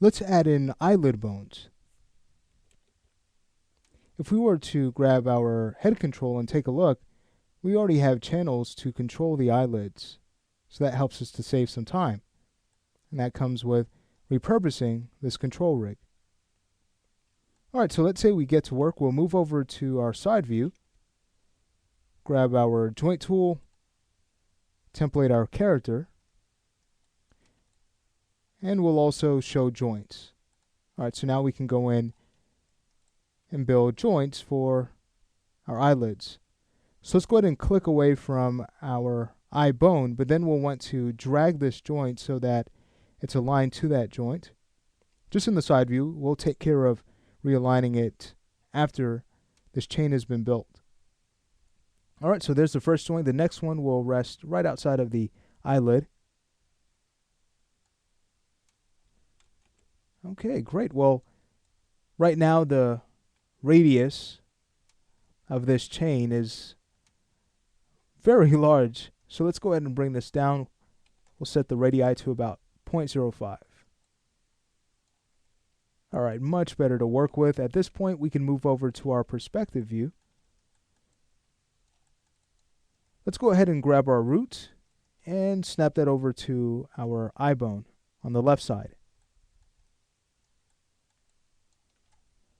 let's add in eyelid bones. If we were to grab our head control and take a look, we already have channels to control the eyelids. So that helps us to save some time. And that comes with repurposing this control rig. Alright, so let's say we get to work. We'll move over to our side view, grab our joint tool, template our character, and we'll also show joints. Alright, so now we can go in and build joints for our eyelids. So let's go ahead and click away from our eye bone, but then we'll want to drag this joint so that it's aligned to that joint. Just in the side view, we'll take care of realigning it after this chain has been built. Alright, so there's the first joint. The next one will rest right outside of the eyelid. Okay, great. Well, right now the radius of this chain is very large. So let's go ahead and bring this down. We'll set the radii to about 0.05. Alright, much better to work with. At this point, we can move over to our perspective view. Let's go ahead and grab our root and snap that over to our eye bone on the left side.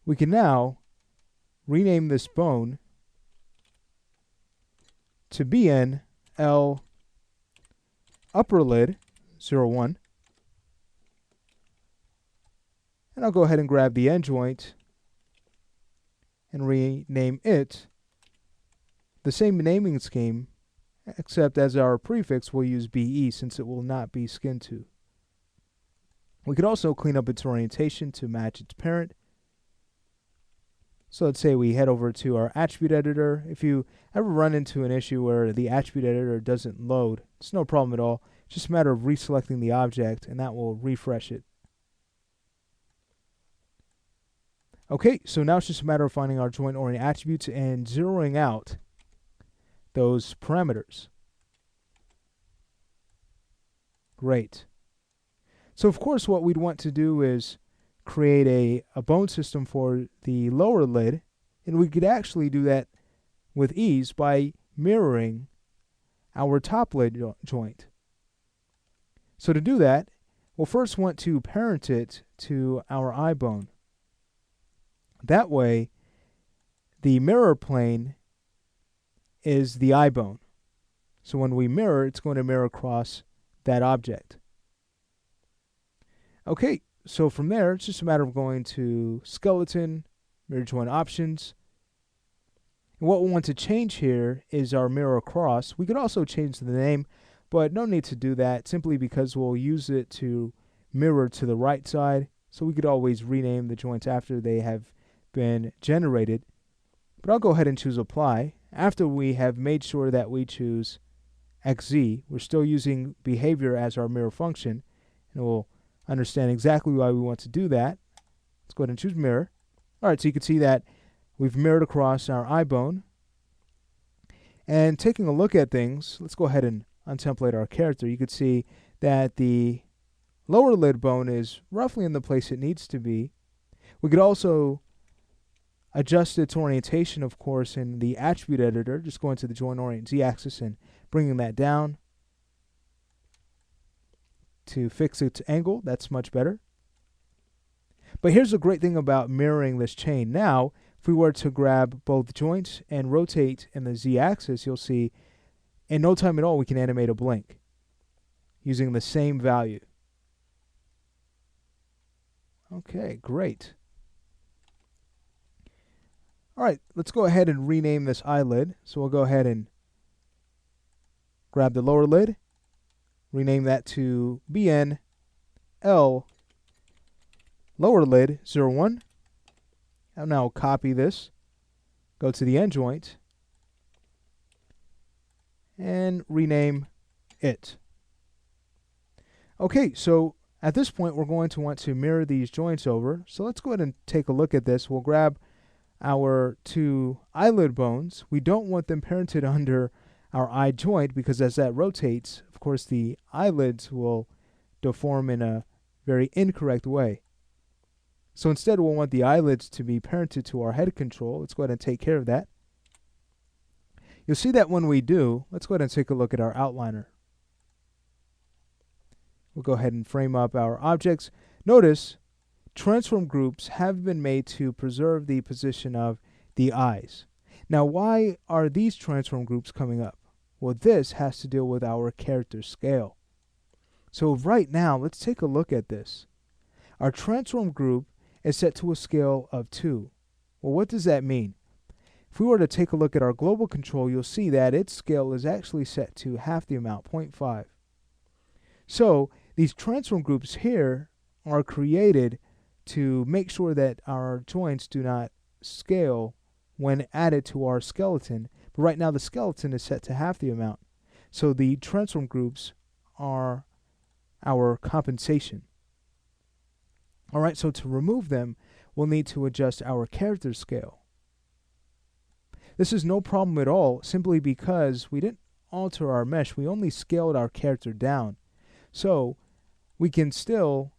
We can now rename this bone to BN L upper lid 01. And I'll go ahead and grab the end joint and rename it the same naming scheme, except as our prefix we'll use BE since it will not be skin to. We could also clean up its orientation to match its parent. So let's say we head over to our attribute editor. If you ever run into an issue where the attribute editor doesn't load, it's no problem at all. It's just a matter of reselecting the object and that will refresh it. Okay, so now it's just a matter of finding our joint orient attributes and zeroing out those parameters. Great. So of course what we'd want to do is create a bone system for the lower lid, and we could actually do that with ease by mirroring our top lid joint. So to do that, we'll first want to parent it to our eye bone. That way, the mirror plane is the eye bone. So when we mirror, it's going to mirror across that object. Okay, so from there, it's just a matter of going to skeleton, mirror joint options. And what we want to change here is our mirror across. We could also change the name, but no need to do that simply because we'll use it to mirror to the right side. So we could always rename the joints after they have been generated. But I'll go ahead and choose apply. After we have made sure that we choose XZ, we're still using behavior as our mirror function, and we'll understand exactly why we want to do that. Let's go ahead and choose mirror. Alright, so you can see that we've mirrored across our eye bone. And taking a look at things, let's go ahead and untemplate our character. You could see that the lower lid bone is roughly in the place it needs to be. We could also adjust its orientation, of course, in the attribute editor. Just going to the joint orient z-axis and bringing that down to fix its angle. That's much better. But here's the great thing about mirroring this chain. Now, if we were to grab both joints and rotate in the z-axis, you'll see in no time at all we can animate a blink using the same value. Okay, great. Alright, let's go ahead and rename this eyelid. So we'll go ahead and grab the lower lid, rename that to BN L lower lid 01. I'll now copy this, go to the end joint, and rename it. Okay, so at this point we're going to want to mirror these joints over. So let's go ahead and take a look at this. We'll grab our two eyelid bones. We don't want them parented under our eye joint because as that rotates, of course, the eyelids will deform in a very incorrect way. So instead we'll want the eyelids to be parented to our head control. Let's go ahead and take care of that. You'll see that when we do, let's go ahead and take a look at our outliner. We'll go ahead and frame up our objects. Notice transform groups have been made to preserve the position of the eyes. Now, why are these transform groups coming up? Well, this has to deal with our character scale. So right now, let's take a look at this. Our transform group is set to a scale of 2. Well, what does that mean? If we were to take a look at our global control, you'll see that its scale is actually set to half the amount, 0.5. So these transform groups here are created to make sure that our joints do not scale when added to our skeleton. But right now the skeleton is set to half the amount. So the transform groups are our compensation. All right, so to remove them, we'll need to adjust our character scale. This is no problem at all, simply because we didn't alter our mesh. We only scaled our character down. So we can still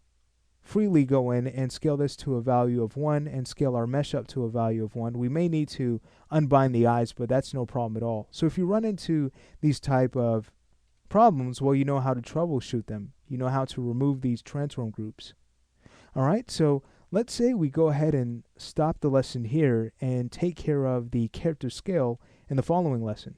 freely go in and scale this to a value of 1 and scale our mesh up to a value of 1. We may need to unbind the eyes, but that's no problem at all. So if you run into these type of problems, well, you know how to troubleshoot them. You know how to remove these transform groups. All right, so let's say we go ahead and stop the lesson here and take care of the character scale in the following lesson.